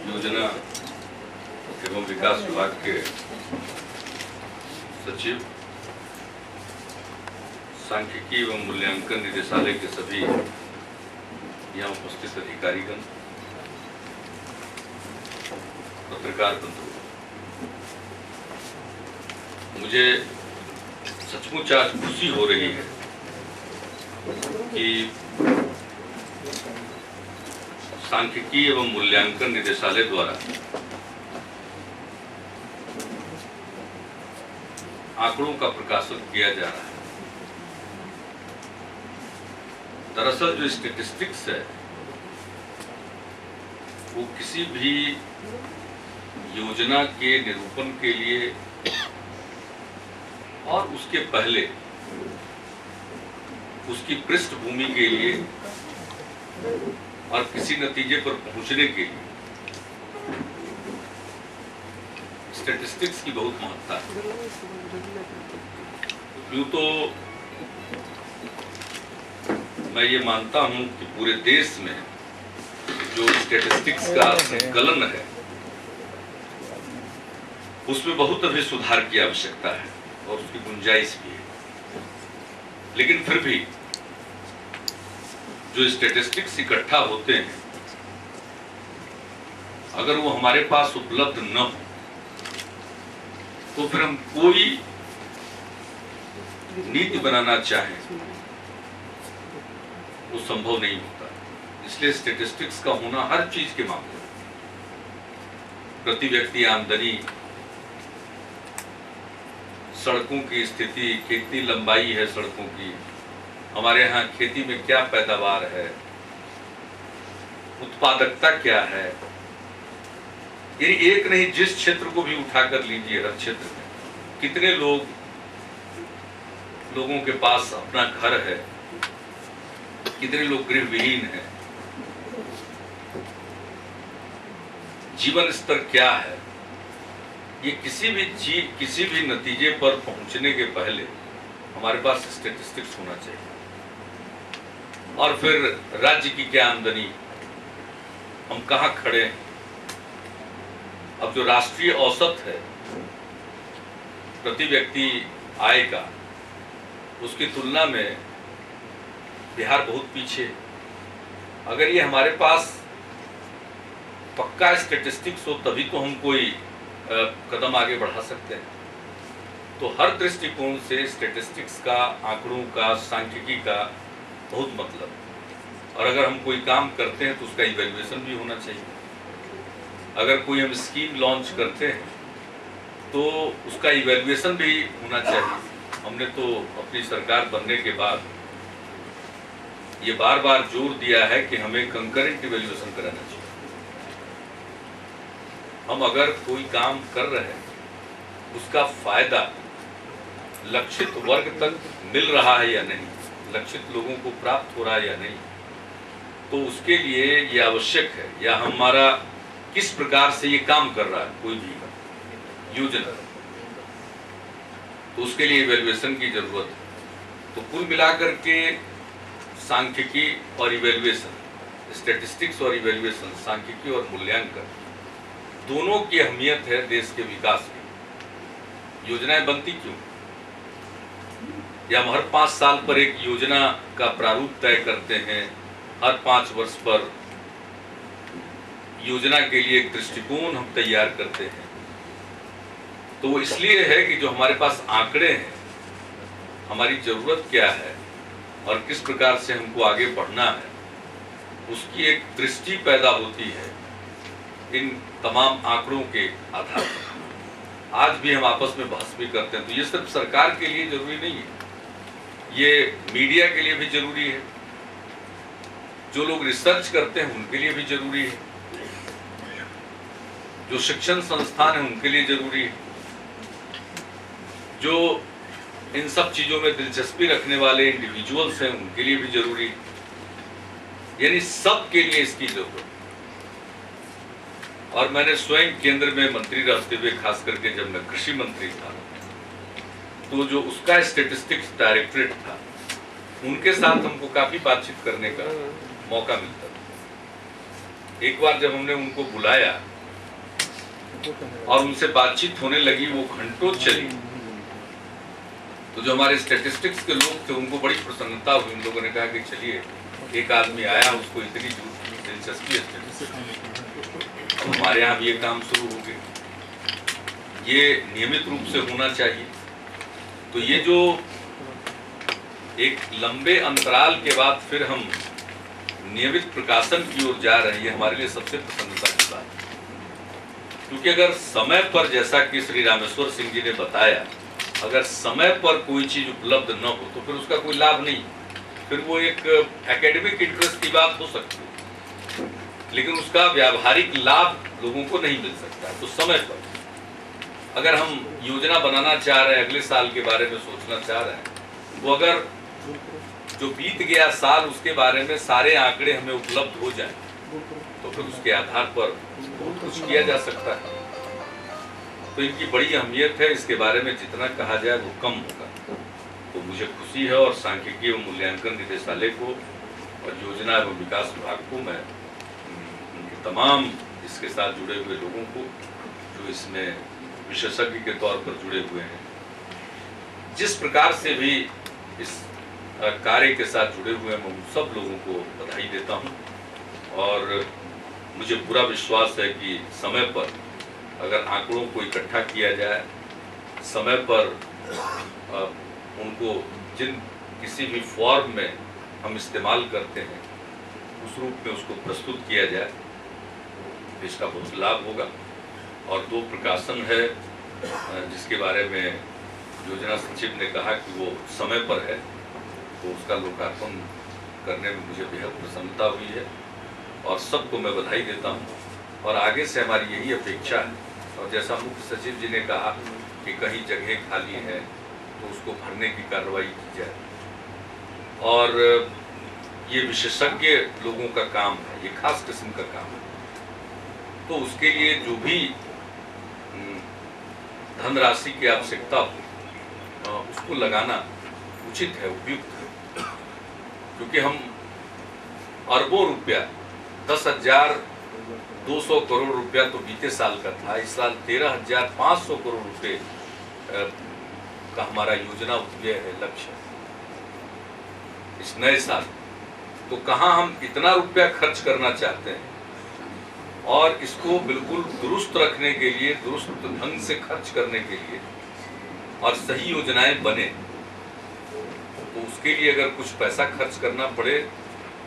योजना एवं विकास विभाग के सचिव, सांख्यिकी एवं मूल्यांकन निदेशालय के सभी यहाँ उपस्थित अधिकारीगण, पत्रकार बंधु, मुझे सचमुच आज खुशी हो रही है कि सांख्यिकी एवं मूल्यांकन निदेशालय द्वारा आंकड़ों का प्रकाशन किया जा रहा है। दरअसल जो स्टैटिस्टिक्स है वो किसी भी योजना के निरूपण के लिए और उसके पहले उसकी पृष्ठभूमि के लिए और किसी नतीजे पर पहुंचने के लिए स्टैटिस्टिक्स की बहुत महत्ता है। यूं तो मैं ये मानता हूं कि पूरे देश में जो स्टैटिस्टिक्स का संकलन है उसमें बहुत अभी सुधार की आवश्यकता है और उसकी गुंजाइश भी है, लेकिन फिर भी जो स्टैटिस्टिक्स इकट्ठा होते हैं अगर वो हमारे पास उपलब्ध न हो तो फिर हम कोई नीति बनाना चाहें वो संभव नहीं होता। इसलिए स्टैटिस्टिक्स का होना हर चीज के मामले में, प्रति व्यक्ति आमदनी, सड़कों की स्थिति, कितनी लंबाई है सड़कों की, हमारे यहाँ खेती में क्या पैदावार है, उत्पादकता क्या है, यानी एक नहीं जिस क्षेत्र को भी उठा कर लीजिए, हर क्षेत्र में कितने लोगों के पास अपना घर है, कितने लोग गृह विहीन हैं, जीवन स्तर क्या है, ये किसी भी नतीजे पर पहुंचने के पहले हमारे पास स्टैटिस्टिक्स होना चाहिए। और फिर राज्य की क्या आमदनी, हम कहाँ खड़े हैं। अब जो राष्ट्रीय औसत है प्रति व्यक्ति आय का, उसकी तुलना में बिहार बहुत पीछे। अगर ये हमारे पास पक्का स्टैटिस्टिक्स हो तभी तो हम कोई कदम आगे बढ़ा सकते हैं। तो हर दृष्टिकोण से स्टैटिस्टिक्स का, आंकड़ों का, सांख्यिकी का बहुत मतलब, और अगर हम कोई काम करते हैं तो उसका इवैल्यूएशन भी होना चाहिए। अगर कोई हम स्कीम लॉन्च करते हैं तो उसका इवैल्यूएशन भी होना चाहिए। हमने तो अपनी सरकार बनने के बाद ये बार बार जोर दिया है कि हमें कंकरेंट इवैल्यूएशन कराना चाहिए। हम अगर कोई काम कर रहे हैं उसका फायदा लक्षित वर्ग तक मिल रहा है या नहीं, लक्षित लोगों को प्राप्त हो रहा है या नहीं, तो उसके लिए ये आवश्यक है, या हमारा किस प्रकार से ये काम कर रहा है कोई भी योजना, तो उसके लिए इवैल्यूएशन की जरूरत है। तो कुल मिलाकर के सांख्यिकी और इवैल्यूएशन, स्टैटिस्टिक्स और इवैल्यूएशन, सांख्यिकी और मूल्यांकन, दोनों की अहमियत है देश के विकास में। योजनाएं बनती क्यों, या हम हर 5 साल पर एक योजना का प्रारूप तय करते हैं, हर 5 वर्ष पर योजना के लिए एक दृष्टिकोण हम तैयार करते हैं, तो वो इसलिए है कि जो हमारे पास आंकड़े हैं, हमारी जरूरत क्या है और किस प्रकार से हमको आगे बढ़ना है, उसकी एक दृष्टि पैदा होती है इन तमाम आंकड़ों के आधार पर। आज भी हम आपस में बहस भी करते हैं, तो ये सिर्फ सरकार के लिए जरूरी नहीं है, ये मीडिया के लिए भी जरूरी है, जो लोग रिसर्च करते हैं उनके लिए भी जरूरी है, जो शिक्षण संस्थान है उनके लिए जरूरी है, जो इन सब चीजों में दिलचस्पी रखने वाले इंडिविजुअल्स हैं उनके लिए भी जरूरी है, यानी सबके लिए इसकी जरूरत है। और मैंने स्वयं केंद्र में मंत्री रहते हुए, खास करके जब मैं कृषि मंत्री था, तो जो उसका स्टैटिस्टिक्स डायरेक्टरेट था, उनके साथ हमको काफी बातचीत करने का मौका मिलता था। एक बार जब हमने उनको बुलाया और उनसे बातचीत होने लगी, वो घंटों चली। तो जो हमारे स्टैटिस्टिक्स के लोग थे उनको बड़ी प्रसन्नता हुई। उन लोगों ने कहा कि चलिए, एक आदमी आया, उसको इतनी दिलचस्पी है, अब हमारे यहाँ भी ये काम शुरू हो गया। ये नियमित रूप से होना चाहिए। तो ये जो एक लंबे अंतराल के बाद फिर हम नियमित प्रकाशन की ओर जा रहे हैं, हमारे लिए सबसे प्रसन्नता की बात है। क्योंकि अगर समय पर, जैसा कि श्री रामेश्वर सिंह जी ने बताया, अगर समय पर कोई चीज उपलब्ध न हो तो फिर उसका कोई लाभ नहीं। फिर वो एक एकेडमिक इंटरेस्ट की बात हो सकती है, लेकिन उसका व्यावहारिक लाभ लोगों को नहीं मिल सकता। तो समय पर अगर हम योजना बनाना चाह रहे हैं, अगले साल के बारे में सोचना चाह रहे हैं, वो अगर जो बीत गया साल उसके बारे में सारे आंकड़े हमें उपलब्ध हो जाए तो फिर उसके आधार पर बहुत कुछ किया जा सकता है। तो इनकी बड़ी अहमियत है, इसके बारे में जितना कहा जाए वो कम होगा। तो मुझे खुशी है, और सांख्यिकी एवं मूल्यांकन निदेशालय को और योजना एवं विकास विभाग को, मैं उनके तमाम इसके साथ जुड़े हुए लोगों को, जो इसमें विशेषज्ञ के तौर पर जुड़े हुए हैं, जिस प्रकार से भी इस कार्य के साथ जुड़े हुए हैं, मैं उन सब लोगों को बधाई देता हूं। और मुझे पूरा विश्वास है कि समय पर अगर आंकड़ों को इकट्ठा किया जाए, समय पर उनको जिन किसी भी फॉर्म में हम इस्तेमाल करते हैं उस रूप में उसको प्रस्तुत किया जाए, इसका बहुत लाभ होगा। और 2 प्रकाशन है जिसके बारे में योजना सचिव ने कहा कि वो समय पर है, तो उसका लोकार्पण करने में मुझे बेहद प्रसन्नता हुई है और सबको मैं बधाई देता हूँ। और आगे से हमारी यही अपेक्षा है, और जैसा मुख्य सचिव जी ने कहा कि कहीं जगह खाली है तो उसको भरने की कार्रवाई की जाए। और ये विशेषज्ञ लोगों का काम है, ये खास किस्म का काम है, तो उसके लिए जो भी धनराशि की आवश्यकता हो उसको लगाना उचित है, उपयुक्त है। क्योंकि हम अरबों रुपया, 10,200 करोड़ रुपया तो बीते साल का था, इस साल 13,500 करोड़ रुपए का हमारा योजना उपव्यय है, लक्ष्य इस नए साल। तो कहाँ हम इतना रुपया खर्च करना चाहते हैं और इसको बिल्कुल दुरुस्त रखने के लिए, दुरुस्त ढंग से खर्च करने के लिए और सही योजनाएं बने, तो उसके लिए अगर कुछ पैसा खर्च करना पड़े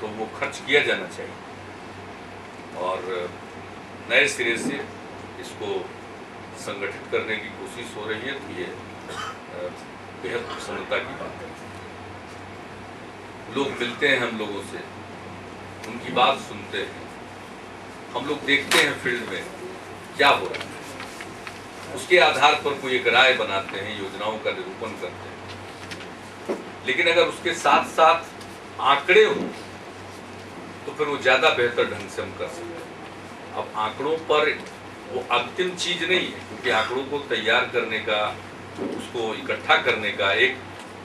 तो वो खर्च किया जाना चाहिए। और नए सिरे से इसको संगठित करने की कोशिश हो रही है, तो ये बेहद प्रसन्नता की बात है। लोग मिलते हैं हम लोगों से, उनकी बात सुनते हैं, हम लोग देखते हैं फील्ड में क्या हो रहा है, उसके आधार पर कोई एक राय बनाते हैं, योजनाओं का निरूपण करते हैं। लेकिन अगर उसके साथ साथ आंकड़े हो तो फिर वो ज्यादा बेहतर ढंग से हम कर सकते हैं। अब आंकड़ों पर वो अंतिम चीज नहीं है, क्योंकि आंकड़ों को तैयार करने का, उसको इकट्ठा करने का एक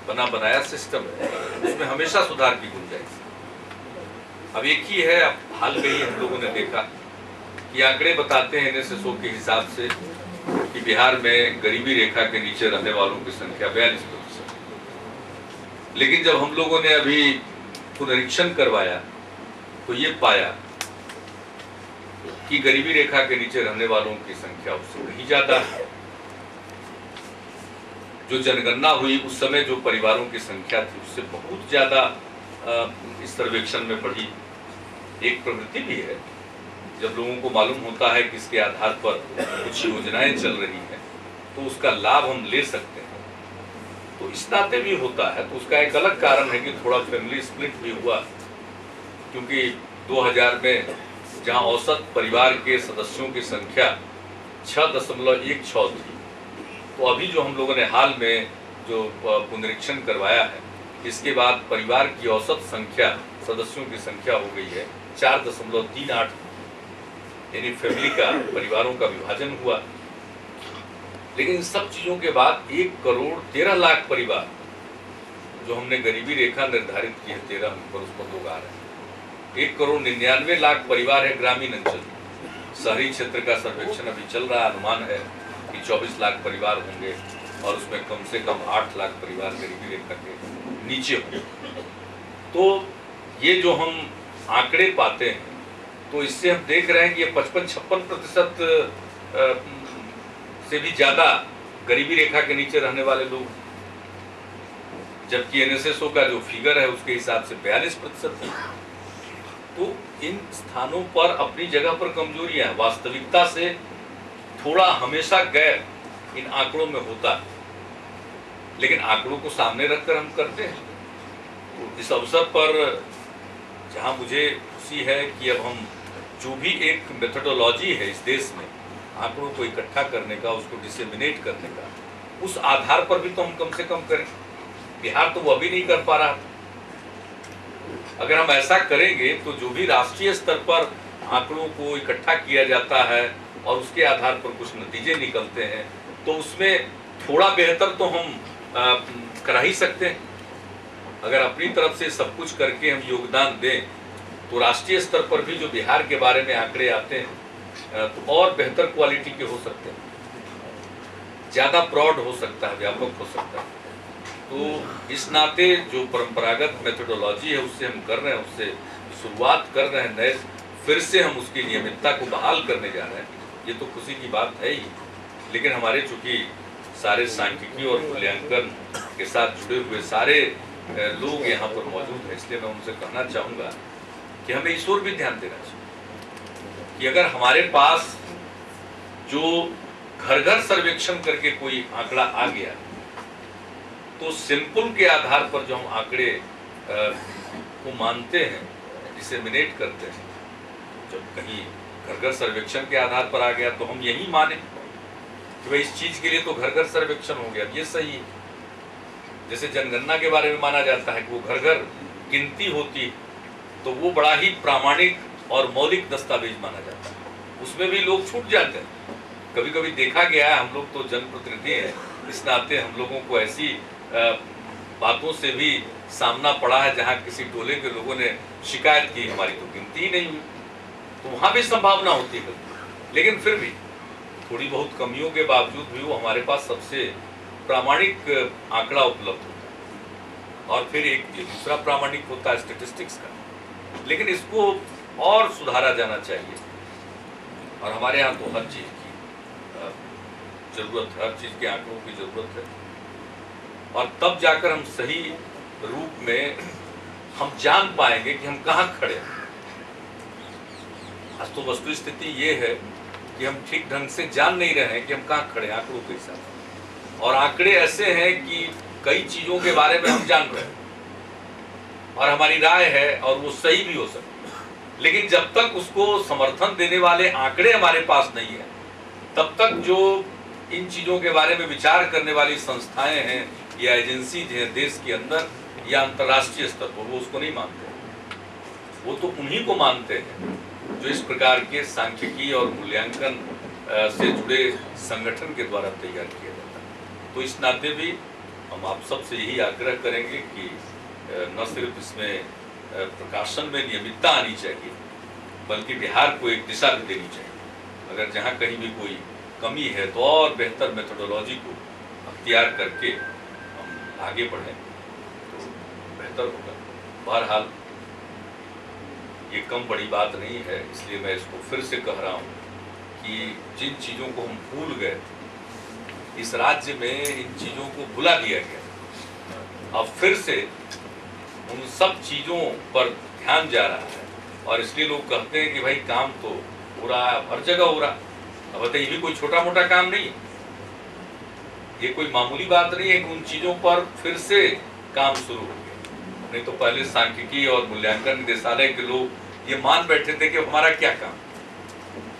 बना बनाया सिस्टम है, उसमें हमेशा सुधार की गुंजाइश। अब एक ही है, अब हाल में ही हम लोगों ने देखा कि आंकड़े बताते हैं NSSO के हिसाब से कि बिहार में गरीबी रेखा के नीचे रहने वालों की संख्या 42%। लेकिन जब हम लोगों ने अभी पुनरीक्षण करवाया तो ये पाया कि गरीबी रेखा के नीचे रहने वालों की संख्या उससे कहीं ज्यादा है। जो जनगणना हुई उस समय जो परिवारों की संख्या थी उससे बहुत ज्यादा इस सर्वेक्षण में बढ़ी। एक प्रवृत्ति भी है, जब लोगों को मालूम होता है कि इसके आधार पर कुछ योजनाएं चल रही हैं तो उसका लाभ हम ले सकते हैं, तो इस नाते भी होता है। तो उसका एक अलग कारण है कि थोड़ा फैमिली स्प्लिट भी हुआ, क्योंकि 2000 में जहां औसत परिवार के सदस्यों की संख्या 6.16 थी, तो अभी जो हम लोगों ने हाल में जो पुनरीक्षण करवाया है, इसके बाद परिवार की औसत संख्या, सदस्यों की संख्या हो गई है 4.38, यानी फैमिली का, परिवारों का विभाजन हुआ। लेकिन इन सब चीजों के बाद 1,13,00,000 परिवार जो हमने गरीबी रेखा निर्धारित की है 13 पर, उस पर लोग आ रहे हैं। 1,99,00,000 परिवार है ग्रामीण अंचल में, शहरी क्षेत्र का सर्वेक्षण अभी चल रहा, अनुमान है कि 24 लाख परिवार होंगे और उसमें कम से कम 8 लाख परिवार गरीबी रेखा के नीचे होंगे। तो ये जो हम आंकड़े पाते हैं, तो इससे हम देख रहे हैं कि ये 55-56% से भी ज्यादा गरीबी रेखा के नीचे रहने वाले लोग, जबकि एनएसएसओ का जो फिगर है उसके हिसाब से 42% है। तो इन स्थानों पर अपनी जगह पर कमजोरियां हैं, वास्तविकता से थोड़ा हमेशा गैर इन आंकड़ों में होता है, लेकिन आंकड़ों को सामने रखकर हम करते हैं। तो इस अवसर पर जहां मुझे खुशी है कि अब हम जो भी एक मेथोडोलॉजी है इस देश में आंकड़ों को इकट्ठा करने का, उसको डिसेमिनेट करने का, उस आधार पर भी तो हम कम से कम करें। बिहार तो वो अभी नहीं कर पा रहा। अगर हम ऐसा करेंगे तो जो भी राष्ट्रीय स्तर पर आंकड़ों को इकट्ठा किया जाता है और उसके आधार पर कुछ नतीजे निकलते हैं, तो उसमें थोड़ा बेहतर तो हम करा ही सकते हैं। अगर अपनी तरफ से सब कुछ करके हम योगदान दें तो राष्ट्रीय स्तर पर भी जो बिहार के बारे में आंकड़े आते हैं तो और बेहतर क्वालिटी के हो सकते हैं, ज्यादा ब्रॉड हो सकता है, व्यापक हो सकता है। तो इस नाते जो परंपरागत मेथोडोलॉजी है उससे हम कर रहे हैं, उससे शुरुआत कर रहे हैं, नए फिर से हम उसकी नियमितता को बहाल करने जा रहे हैं। ये तो खुशी की बात है ही, लेकिन हमारे चूंकि सारे सांख्यिकी और मूल्यांकन के साथ जुड़े हुए सारे लोग यहाँ पर मौजूद हैं, इसलिए मैं उनसे कहना चाहूँगा कि हमें इस ओर भी ध्यान देना चाहिए कि अगर हमारे पास जो घर घर सर्वेक्षण करके कोई आंकड़ा आ गया, तो सिंपल के आधार पर जो हम आंकड़े को मानते हैं, डिसेमिनेट करते हैं, जब कहीं घर घर सर्वेक्षण के आधार पर आ गया तो हम यही माने कि भाई इस चीज के लिए तो घर घर सर्वेक्षण हो गया, ये सही है। जैसे जनगणना के बारे में माना जाता है कि वो घर घर गिनती होती है, तो वो बड़ा ही प्रामाणिक और मौलिक दस्तावेज माना जाता है, उसमें भी लोग छूट जाते हैं। कभी कभी देखा गया है, हम लोग तो जनप्रतिनिधि हैं, इस नाते हम लोगों को ऐसी बातों से भी सामना पड़ा है जहां किसी टोले के लोगों ने शिकायत की हमारी तो गिनती ही नहीं हुई, तो वहां भी संभावना होती है। लेकिन फिर भी थोड़ी बहुत कमियों के बावजूद भी वो हमारे पास सबसे प्रामाणिक आंकड़ा उपलब्ध होता है। और फिर एक दूसरा प्रामाणिक होता है स्टैटिस्टिक्स का, लेकिन इसको और सुधारा जाना चाहिए। और हमारे यहाँ तो हर चीज की जरूरत है, हर चीज के आंकड़ों की जरूरत है, और तब जाकर हम सही रूप में हम जान पाएंगे कि हम कहाँ खड़े हैं। आज तो वस्तु स्थिति ये है कि हम ठीक ढंग से जान नहीं रहे हैं कि हम कहाँ खड़े हैं आंकड़ों के हिसाब से। और आंकड़े ऐसे हैं कि कई चीजों के बारे में हम जान रहे हैं और हमारी राय है और वो सही भी हो सकती है, लेकिन जब तक उसको समर्थन देने वाले आंकड़े हमारे पास नहीं है, तब तक जो इन चीजों के बारे में विचार करने वाली संस्थाएं हैं या एजेंसी हैं देश के अंदर या अंतर्राष्ट्रीय स्तर पर, वो उसको नहीं मानते। वो तो उन्हीं को मानते हैं जो इस प्रकार के सांख्यिकी और मूल्यांकन से जुड़े संगठन के द्वारा तैयार किया जाता है। तो इस नाते भी हम आप सबसे यही आग्रह करेंगे कि न सिर्फ इसमें प्रकाशन में नियमितता आनी चाहिए, बल्कि बिहार को एक दिशा भी देनी चाहिए। अगर जहाँ कहीं भी कोई कमी है तो और बेहतर मेथोडोलॉजी को अख्तियार करके हम आगे बढ़ें तो बेहतर होगा। बहरहाल ये कम बड़ी बात नहीं है, इसलिए मैं इसको फिर से कह रहा हूँ कि जिन चीज़ों को हम भूल गए, इस राज्य में इन चीज़ों को भुला दिया गया। अब फिर से उन सब चीज़ों पर ध्यान जा रहा है और इसलिए लोग कहते हैं कि भाई काम तो हो रहा है, हर जगह हो रहा है। अब बताइए, ये भी कोई छोटा मोटा काम नहीं है, ये कोई मामूली बात नहीं है कि उन चीज़ों पर फिर से काम शुरू हो गया। नहीं तो पहले सांख्यिकी और मूल्यांकन निदेशालय के लोग ये मान बैठे थे कि हमारा क्या काम।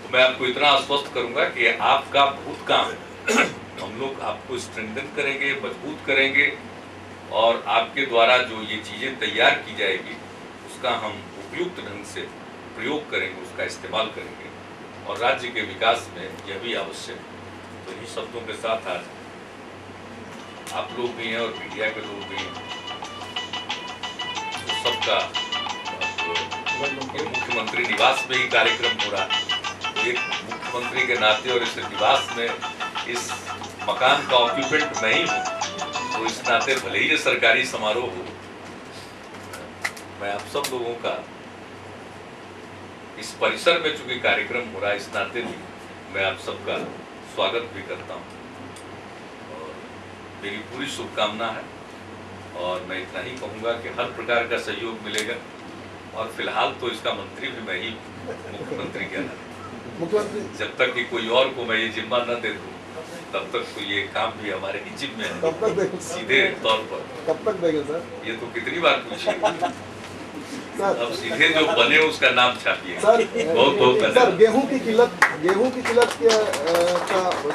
तो मैं आपको इतना आश्वस्त करूंगा कि आपका बहुत काम है, हम लोग आपको स्ट्रेंथन करेंगे, मजबूत करेंगे और आपके द्वारा जो ये चीज़ें तैयार की जाएगी उसका हम उपयुक्त ढंग से प्रयोग करेंगे, उसका इस्तेमाल करेंगे और राज्य के विकास में यह भी आवश्यक है। तो इन्हीं शब्दों के साथ आज आप लोग भी हैं और मीडिया के लोग भी हैं, तो सबका मुख्यमंत्री निवास में ही कार्यक्रम हो रहा है। एक मुख्यमंत्री के नाते और इस निवास में इस मकान का ऑक्यूपेंट मैं ही हूँ, तो इस नाते भले ही ये सरकारी समारोह हो, मैं आप सब लोगों का इस परिसर में चूंकि कार्यक्रम हो रहा है, इस नाते भी मैं आप सबका स्वागत भी करता हूँ और मेरी पूरी शुभकामना है। और मैं इतना ही कहूँगा कि हर प्रकार का सहयोग मिलेगा और फिलहाल तो इसका मंत्री भी मैं ही, मुख्यमंत्री क्या मुख्यमंत्री, जब तक कि कोई और को मैं ये जिम्मा न दे दूँ तब तक तो ये काम भी हमारे ही जिम्मे है। कब तक देंगे सीधे तौर पर? कब तक देंगे सर? ये तो कितनी बार पूछिए। सर अब सीधे जो बने उसका नाम छापिए। सर बहुत बहुत सर धन्यवाद। गेहूं की किल्लत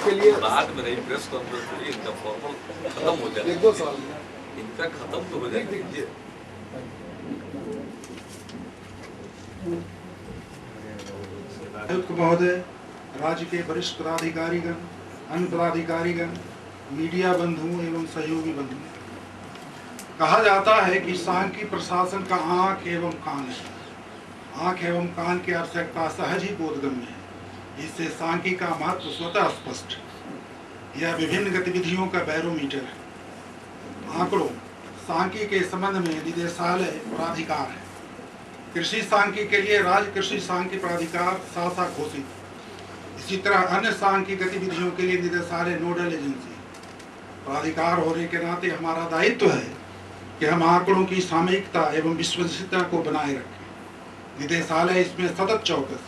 के लिए बाद में नहीं, प्रेस कॉन्फ्रेंस में इनका फॉर्मल खत्म हो जाए, 1-2 साल इनका खत्म तो हो जाए। आयुक्त महोदय, राज्य के वरिष्ठ पदाधिकारीगण, अन्य पदाधिकारीगण, मीडिया बंधु एवं सहयोगी बंधु, कहा जाता है कि सांख्यिकी प्रशासन का आंख एवं कान है। आंख एवं कान की आवश्यकता सहज ही बोधगम्य है। इससे सांख्यिकी का महत्व स्वतः स्पष्ट। यह विभिन्न गतिविधियों का बैरोमीटर है। आंकड़ों सांख्यिकी के संबंध में निदेशालय प्राधिकार है। कृषि सांख्यिकी के लिए राज्य कृषि सांख्यिकी प्राधिकार शाखा घोषित। इसी तरह अन्य सांख्यिकी गतिविधियों के लिए निदेशालय नोडल एजेंसी। प्राधिकार होने के नाते हमारा दायित्व है कि हम आंकड़ों की सामयिकता एवं विश्वसनीयता को बनाए रखें। निदेशालय इसमें सतत चौकस।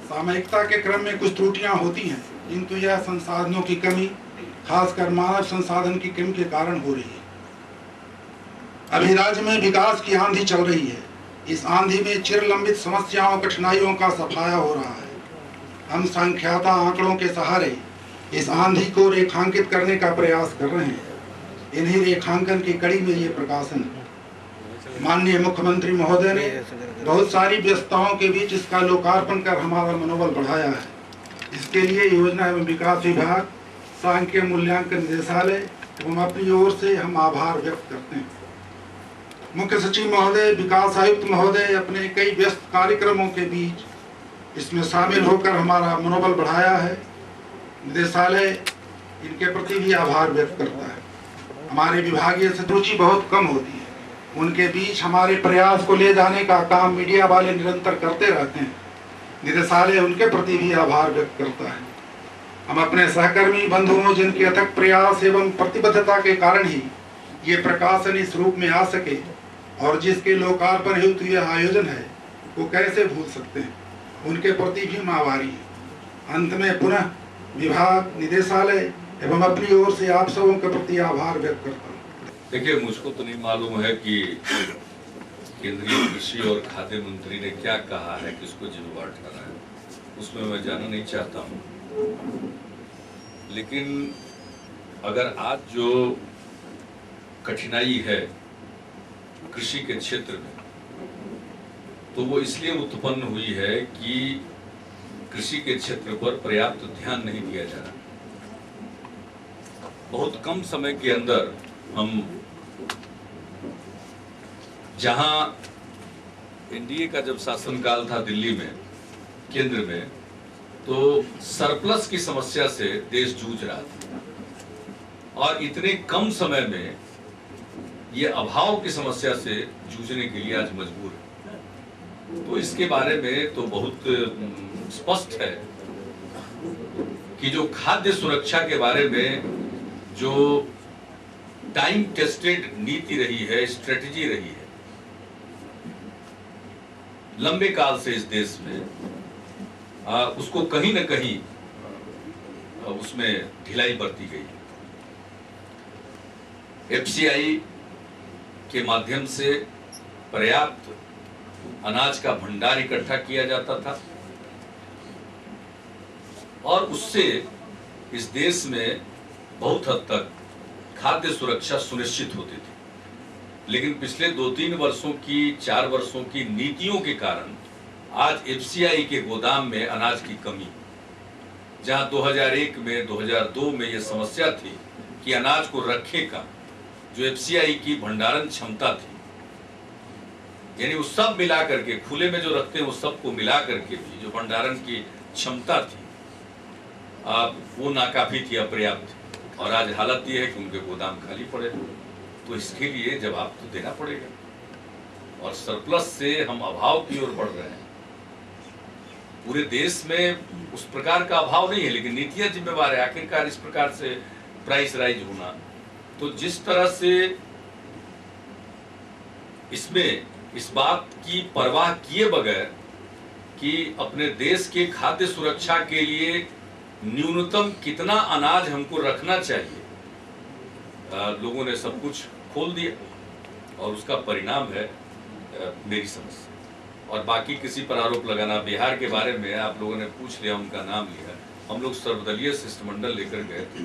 सामयिकता के क्रम में कुछ त्रुटियां होती हैं, किंतु यह संसाधनों की कमी, खासकर मानव संसाधन की कमी के कारण हो रही है। अभी राज्य में विकास की आंधी चल रही है। इस आंधी में चिरलंबित समस्याओं, कठिनाइयों का सफाया हो रहा है। हम संख्याता आंकड़ों के सहारे इस आंधी को रेखांकित करने का प्रयास कर रहे हैं। इन्हीं रेखांकन की कड़ी में ये प्रकाशन है। माननीय मुख्यमंत्री महोदय ने बहुत सारी व्यस्तताओं के बीच इसका लोकार्पण कर हमारा मनोबल बढ़ाया है। इसके लिए योजना एवं विकास विभाग, सांख्यिकी मूल्यांकन निदेशालय एवं अपनी ओर से हम आभार व्यक्त करते हैं। मुख्य सचिव महोदय, विकास आयुक्त महोदय अपने कई व्यस्त कार्यक्रमों के बीच इसमें शामिल होकर हमारा मनोबल बढ़ाया है। निदेशालय इनके प्रति भी आभार व्यक्त करता है। हमारे विभागीय रुचि बहुत कम होती है। उनके बीच हमारे प्रयास को ले जाने का काम मीडिया वाले निरंतर करते रहते हैं। निदेशालय उनके प्रति भी आभार व्यक्त करता है। हम अपने सहकर्मी बंधुओं, जिनके अथक प्रयास एवं प्रतिबद्धता के कारण ही ये प्रकाशन इस रूप में आ सके और जिसके लोकार्पण हेतु यह आयोजन है, वो कैसे भूल सकते हैं। उनके प्रति भी मैं आभारी हूँ। अंत में पुनः विभाग, निदेशालय एवं अपनी ओर से आप सबों के प्रति आभार व्यक्त करता हूँ। देखिए, मुझको तो नहीं मालूम है कि केंद्रीय कृषि और खाद्य मंत्री ने क्या कहा है, किसको जिम्मेवार ठहराया है, उसमें मैं जाना नहीं चाहता हूँ। लेकिन अगर आज जो कठिनाई है कृषि के क्षेत्र में, तो वो इसलिए उत्पन्न हुई है कि कृषि के क्षेत्र पर पर्याप्त ध्यान नहीं दिया जा रहा। बहुत कम समय के अंदर हम, जहां एनडीए का जब शासनकाल था दिल्ली में, केंद्र में, तो सरप्लस की समस्या से देश जूझ रहा था और इतने कम समय में ये अभाव की समस्या से जूझने के लिए आज मजबूर है। तो इसके बारे में तो बहुत स्पष्ट है कि जो खाद्य सुरक्षा के बारे में जो टाइम टेस्टेड नीति रही है, स्ट्रेटेजी रही है लंबे काल से इस देश में, उसको कहीं न कहीं उसमें ढिलाई बरती गई। एफसीआई के माध्यम से पर्याप्त अनाज का भंडार इकट्ठा किया जाता था और उससे इस देश में बहुत हद तक खाद्य सुरक्षा सुनिश्चित होती थी। लेकिन पिछले 2-3 वर्षों की, 4 वर्षों की नीतियों के कारण आज एफसीआई के गोदाम में अनाज की कमी, जहां 2001 में, 2002 में यह समस्या थी कि अनाज को रखने का जो एफसीआई की भंडारण क्षमता थी, यानी उस सब मिला करके, खुले में जो रखते हैं उस सब को मिला करके भी जो भंडारण की क्षमता थी वो नाकाफी थी, अपर्याप्त थी। और आज हालत ये है कि उनके गोदाम खाली पड़े, तो इसके लिए जवाब तो देना पड़ेगा। और सरप्लस से हम अभाव की ओर बढ़ रहे हैं। पूरे देश में उस प्रकार का अभाव नहीं है, लेकिन नीतियां जिम्मेवार है आखिरकार इस प्रकार से प्राइस राइज होना। तो जिस तरह से इसमें इस बात की परवाह किए बगैर कि अपने देश के खाद्य सुरक्षा के लिए न्यूनतम कितना अनाज हमको रखना चाहिए, लोगों ने सब कुछ खोल दिया और उसका परिणाम है मेरी समझ से। और बाकी किसी पर आरोप लगाना, बिहार के बारे में आप लोगों ने पूछ लिया, उनका नाम लिया। हम लोग सर्वदलीय शिष्टमंडल लेकर गए थे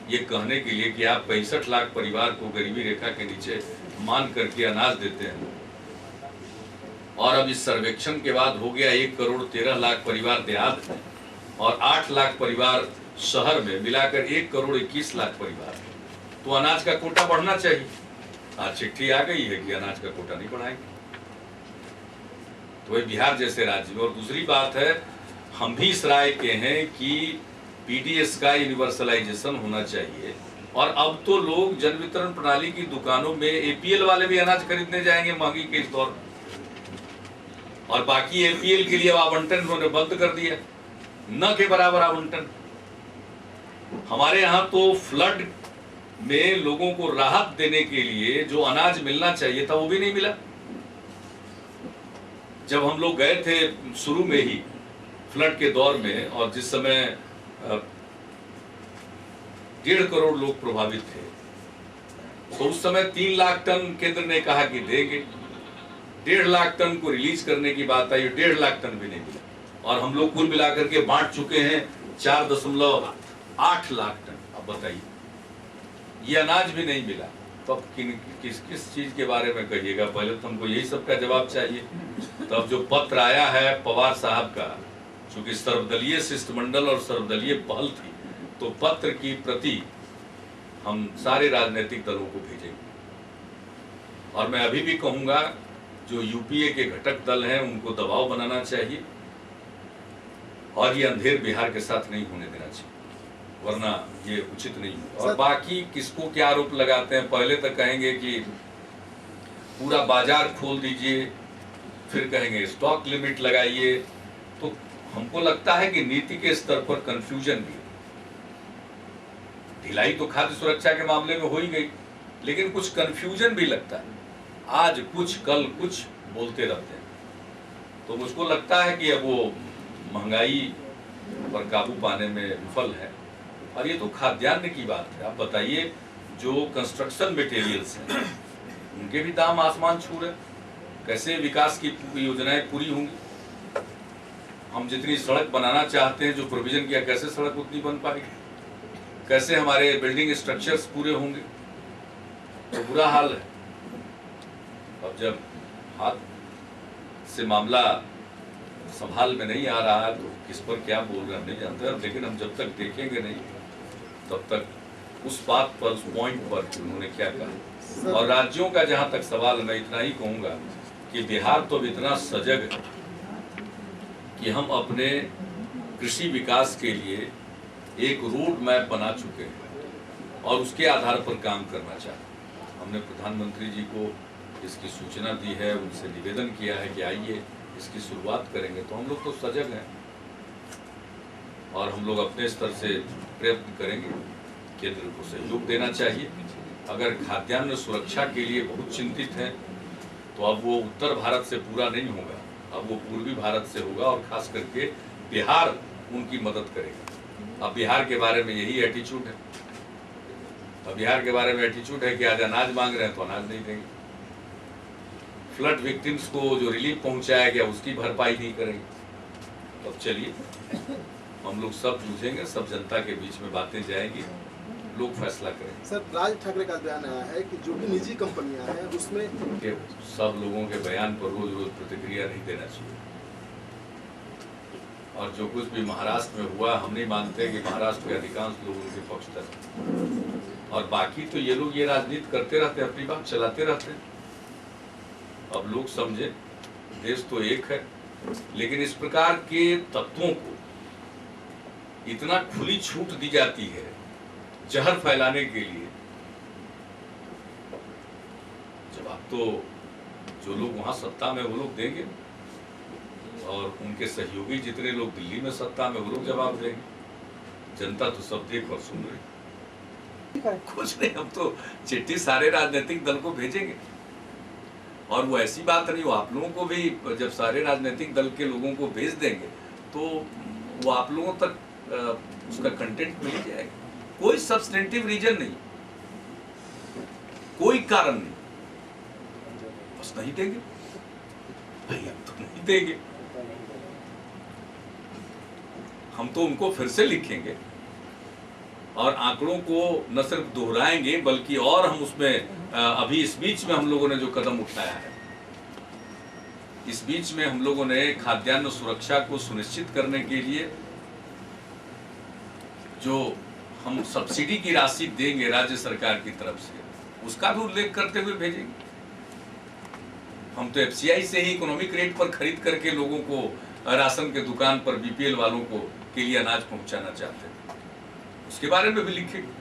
ये कहने के लिए कि आप 65 लाख परिवार को गरीबी रेखा के नीचे मान करके अनाज देते हैं, और अब इस सर्वेक्षण के बाद हो गया 1,13,00,000 परिवार देहात में और 8 लाख परिवार शहर में, मिलाकर 1,21,00,000 परिवार। तो अनाज का कोटा बढ़ना चाहिए। आज चिट्ठी आ गई है कि अनाज का कोटा नहीं बढ़ाएंगे। तो वही बिहार जैसे राज्य में। और दूसरी बात है, हम भी इस राय के हैं कि पीडीएस का यूनिवर्सलाइजेशन होना चाहिए। और अब तो लोग जन वितरण प्रणाली की दुकानों में एपीएल वाले भी अनाज खरीदने जाएंगे महंगी के इस दौर में, और बाकी एपीएल के लिए आवंटन उन्होंने बंद कर दिया, न के बराबर आवंटन। हमारे यहाँ तो फ्लड में लोगों को राहत देने के लिए जो अनाज मिलना चाहिए था वो भी नहीं मिला। जब हम लोग गए थे शुरू में ही फ्लड के दौर में, और जिस समय 1.5 करोड़ लोग प्रभावित थे, तो उस समय 3 लाख टन केंद्र ने कहा कि देंगे। 1.5 लाख टन को रिलीज करने की बात आई, 1.5 लाख टन भी नहीं मिला। और हम लोग कुल मिलाकर के बांट चुके हैं 4.8 लाख टन। अब बताइए, ये अनाज भी नहीं मिला, तो अब किस चीज के बारे में कहिएगा? पहले तो हमको यही सबका जवाब चाहिए। तो अब जो पत्र आया है पवार साहब का, चूंकि सर्वदलीय शिष्टमंडल और सर्वदलीय पहल थी, तो पत्र की प्रति हम सारे राजनीतिक दलों को भेजेंगे। और मैं अभी भी कहूंगा, जो यूपीए के घटक दल हैं उनको दबाव बनाना चाहिए, और ये अंधेर बिहार के साथ नहीं होने देना चाहिए, वरना ये उचित नहीं है। और बाकी किसको क्या आरोप लगाते हैं, पहले तक कहेंगे कि पूरा बाजार खोल दीजिए, फिर कहेंगे स्टॉक लिमिट लगाइए। तो हमको लगता है कि नीति के स्तर पर कंफ्यूजन भी, ढिलाई तो खाद्य सुरक्षा के मामले में हो ही गई, लेकिन कुछ कंफ्यूजन भी लगता है। आज कुछ कल कुछ बोलते रहते हैं। तो मुझको लगता है कि अब वो महंगाई पर काबू पाने में विफल है। और ये तो खाद्यान्न की बात है। आप बताइए, जो कंस्ट्रक्शन मटेरियल्स हैं उनके भी दाम आसमान छू रहे, कैसे विकास की योजनाएं पूरी होंगी? हम जितनी सड़क बनाना चाहते हैं, जो प्रोविजन किया, कैसे सड़क उतनी बन पाएगी? कैसे हमारे बिल्डिंग स्ट्रक्चर्स पूरे होंगे? तो बुरा हाल है। अब जब हाथ से मामला संभाल में नहीं आ रहा है, तो किस पर क्या बोल रहे हैं हम नहीं जानते। लेकिन हम जब तक देखेंगे नहीं, तब तक उस बात पर, उस पॉइंट पर उन्होंने क्या कहा। और राज्यों का जहां तक सवाल, मैं इतना ही कहूंगा कि बिहार तो इतना सजग है कि हम अपने कृषि विकास के लिए एक रोड मैप बना चुके हैं और उसके आधार पर काम करना चाहते हैं। हमने प्रधानमंत्री जी को इसकी सूचना दी है, उनसे निवेदन किया है कि आइए इसकी शुरुआत करेंगे। तो हम लोग तो सजग हैं और हम लोग अपने स्तर से प्रयत्न करेंगे। केंद्र को सहयोग देना चाहिए। अगर खाद्यान्न सुरक्षा के लिए बहुत चिंतित हैं, तो अब वो उत्तर भारत से पूरा नहीं होगा, अब वो पूर्वी भारत से होगा, और खास करके बिहार उनकी मदद करेगा। अब बिहार के बारे में यही एटीट्यूड है। अब बिहार के बारे में एटीट्यूड है कि आज अनाज मांग रहे हैं तो अनाज नहीं देंगे, फ्लड विक्टिम्स को जो रिलीफ पहुंचाया गया उसकी भरपाई नहीं करेंगे। अब चलिए, हम लोग सब जूझेंगे, सब जनता के बीच में बातें जाएंगी, लोग फैसला करेंगे। सर, राज ठाकरे का बयान आया है कि जो भी निजी कंपनियां हैं उसमें सब लोगों के बयान पर रोज रोज प्रतिक्रिया नहीं देना चाहिए। और जो कुछ भी महाराष्ट्र में हुआ, हम नहीं मानते कि महाराष्ट्र के अधिकांश लोग उनके पक्षधर हैं। और बाकी तो ये लोग ये राजनीति करते रहते हैं, अपनी बात चलाते रहते हैं। अब लोग समझे, देश तो एक है, लेकिन इस प्रकार के तत्वों को इतना खुली छूट दी जाती है जहर फैलाने के लिए। जवाब तो जो लोग वहां सत्ता में वो लोग देंगे, और उनके सहयोगी जितने लोग दिल्ली में सत्ता में वो लोग जवाब देंगे। जनता तो सब देख और सुन रही। कुछ नहीं, हम तो चिट्ठी सारे राजनीतिक दल को भेजेंगे, और वो ऐसी बात नहीं, वो आप लोगों को भी जब सारे राजनीतिक दल के लोगों को भेज देंगे तो वो आप लोगों तक उसका कंटेंट मिल जाएगा। कोई सब्सटेंटिव रीजन नहीं, कोई कारण नहीं, बस नहीं देंगे भाई, हम तो नहीं देंगे। हम तो उनको फिर से लिखेंगे और आंकड़ों को न सिर्फ दोहराएंगे बल्कि और हम उसमें अभी इस बीच में हम लोगों ने जो कदम उठाया है, इस बीच में हम लोगों ने खाद्यान्न सुरक्षा को सुनिश्चित करने के लिए जो हम सब्सिडी की राशि देंगे राज्य सरकार की तरफ से, उसका भी उल्लेख करते हुए भेजेंगे। हम तो एफसीआई से ही इकोनॉमिक रेट पर खरीद करके लोगों को राशन के दुकान पर बीपीएल वालों को के लिए अनाज पहुंचाना चाहते हैं, उसके बारे में भी लिखेंगे।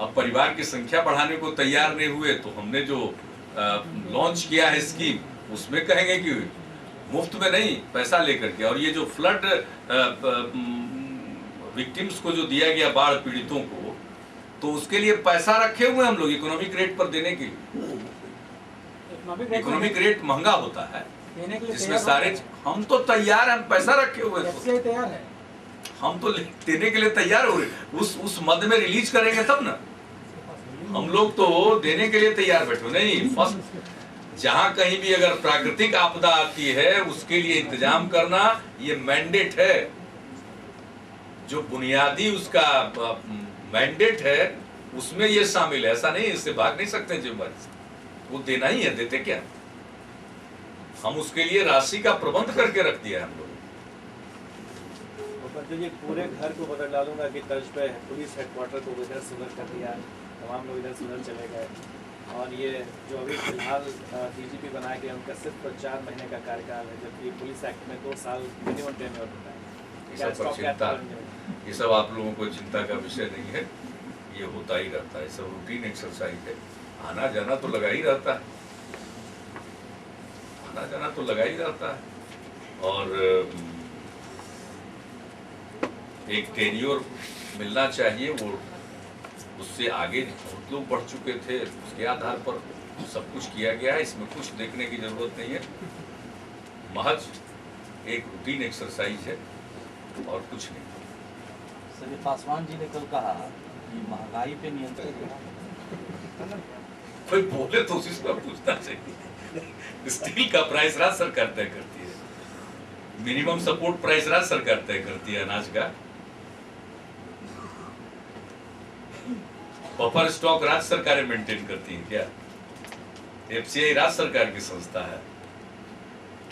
अब परिवार की संख्या बढ़ाने को तैयार नहीं हुए तो हमने जो लॉन्च किया है स्कीम, उसमें कहेंगे कि मुफ्त में नहीं, पैसा लेकर के। और ये जो फ्लड विक्टिम्स को जो दिया गया, बाढ़ पीड़ितों को, तो उसके लिए पैसा रखे हुए हम लोग इकोनॉमिक रेट पर देने के लिए। इकोनॉमिक रेट महंगा होता है जिसमें सारे, हम तो तैयार हैं, हम पैसा रखे हुए हैं, तैयार है, हम तो देने के लिए तैयार हो रहे। उस मद में रिलीज करेंगे तब ना, हम लोग तो देने के लिए तैयार बैठे नहीं। फर्स्ट जहां कहीं भी अगर प्राकृतिक आपदा आती है उसके लिए इंतजाम करना ये मैंडेट है, जो बुनियादी उसका मैंडेट है उसमें ये शामिल है। ऐसा नहीं, इससे भाग नहीं सकते जिम्मेदारी से, वो देना ही है। देते क्या, हम उसके लिए राशि का प्रबंध करके रख दिया है हम लोग। तो ये पूरे घर को बदल डालूंगा कि तर्ज पे पुलिस हेडक्वार्टर को इधर से उधर कर दिया, तमाम लोग इधर से उधर चले गए, और ये जो अभी फिलहाल डीजीपी बनाया गया उनका सिर्फ 4 महीने का कार्यकाल है, जबकि पुलिस एक्ट में 2 साल मिनिमम टेन्योर होता है। ये सब आप लोगों को चिंता का विषय नहीं है, ये होता ही रहता है, सब रूटीन एक्सरसाइज है। आना जाना तो लगा ही रहता है, आना जाना तो लगा ही रहता है। और एक टेन्योर मिलना चाहिए, वो उससे आगे बहुत लोग बढ़ चुके थे, उसके आधार पर सब कुछ किया गया है। इसमें कुछ देखने की जरूरत नहीं है, महज एक रूटीन एक्सरसाइज है और कुछ नहीं। सर, पासवान जी ने कल कहा कि महंगाई पे नियंत्रण, कोई बोले तो उसी से पूछना चाहिए। स्टील का प्राइस राज्य सरकार तय करती है, मिनिमम सपोर्ट प्राइस राज्य सरकार तय करती है अनाज का, बफर स्टॉक राज्य सरकारें मेंटेन करती हैं क्या? एफसीआई राज्य सरकार की संस्था है।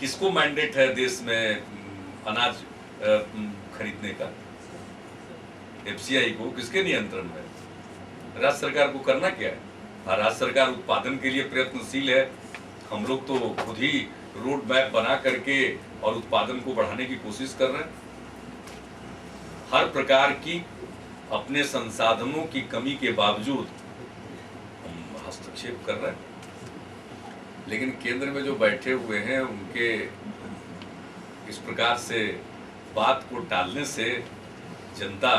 किसको मैंडेट है देश में अनाज खरीदने का? एफसीआई को। किसके नियंत्रण में? राज्य सरकार को करना क्या है? राज्य सरकार उत्पादन के लिए प्रयत्नशील है, हम लोग तो खुद ही रोड मैप बना करके और उत्पादन को बढ़ाने की कोशिश कर रहे हैं। हर प्रकार की अपने संसाधनों की कमी के बावजूद हम हस्तक्षेप कर रहे हैं, लेकिन केंद्र में जो बैठे हुए हैं उनके इस प्रकार से बात को टालने से जनता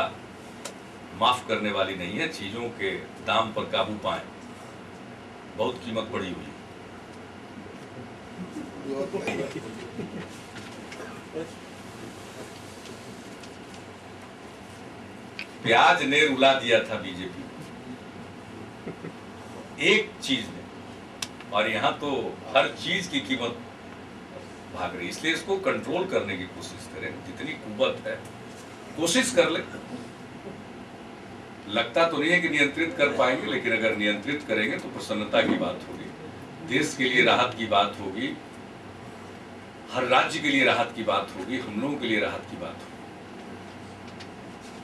माफ करने वाली नहीं है। चीजों के दाम पर काबू पाएं, बहुत कीमत बढ़ी हुई है। प्याज ने रुला दिया था बीजेपी एक चीज में, और यहां तो हर चीज की कीमत भाग रही। इसलिए इसको कंट्रोल करने की कोशिश करें, जितनी कुव्वत है कोशिश कर ले। लगता तो नहीं है कि नियंत्रित कर पाएंगे, लेकिन अगर नियंत्रित करेंगे तो प्रसन्नता की बात होगी, देश के लिए राहत की बात होगी, हर राज्य के लिए राहत की बात होगी, हम लोगों के लिए राहत की बात होगी।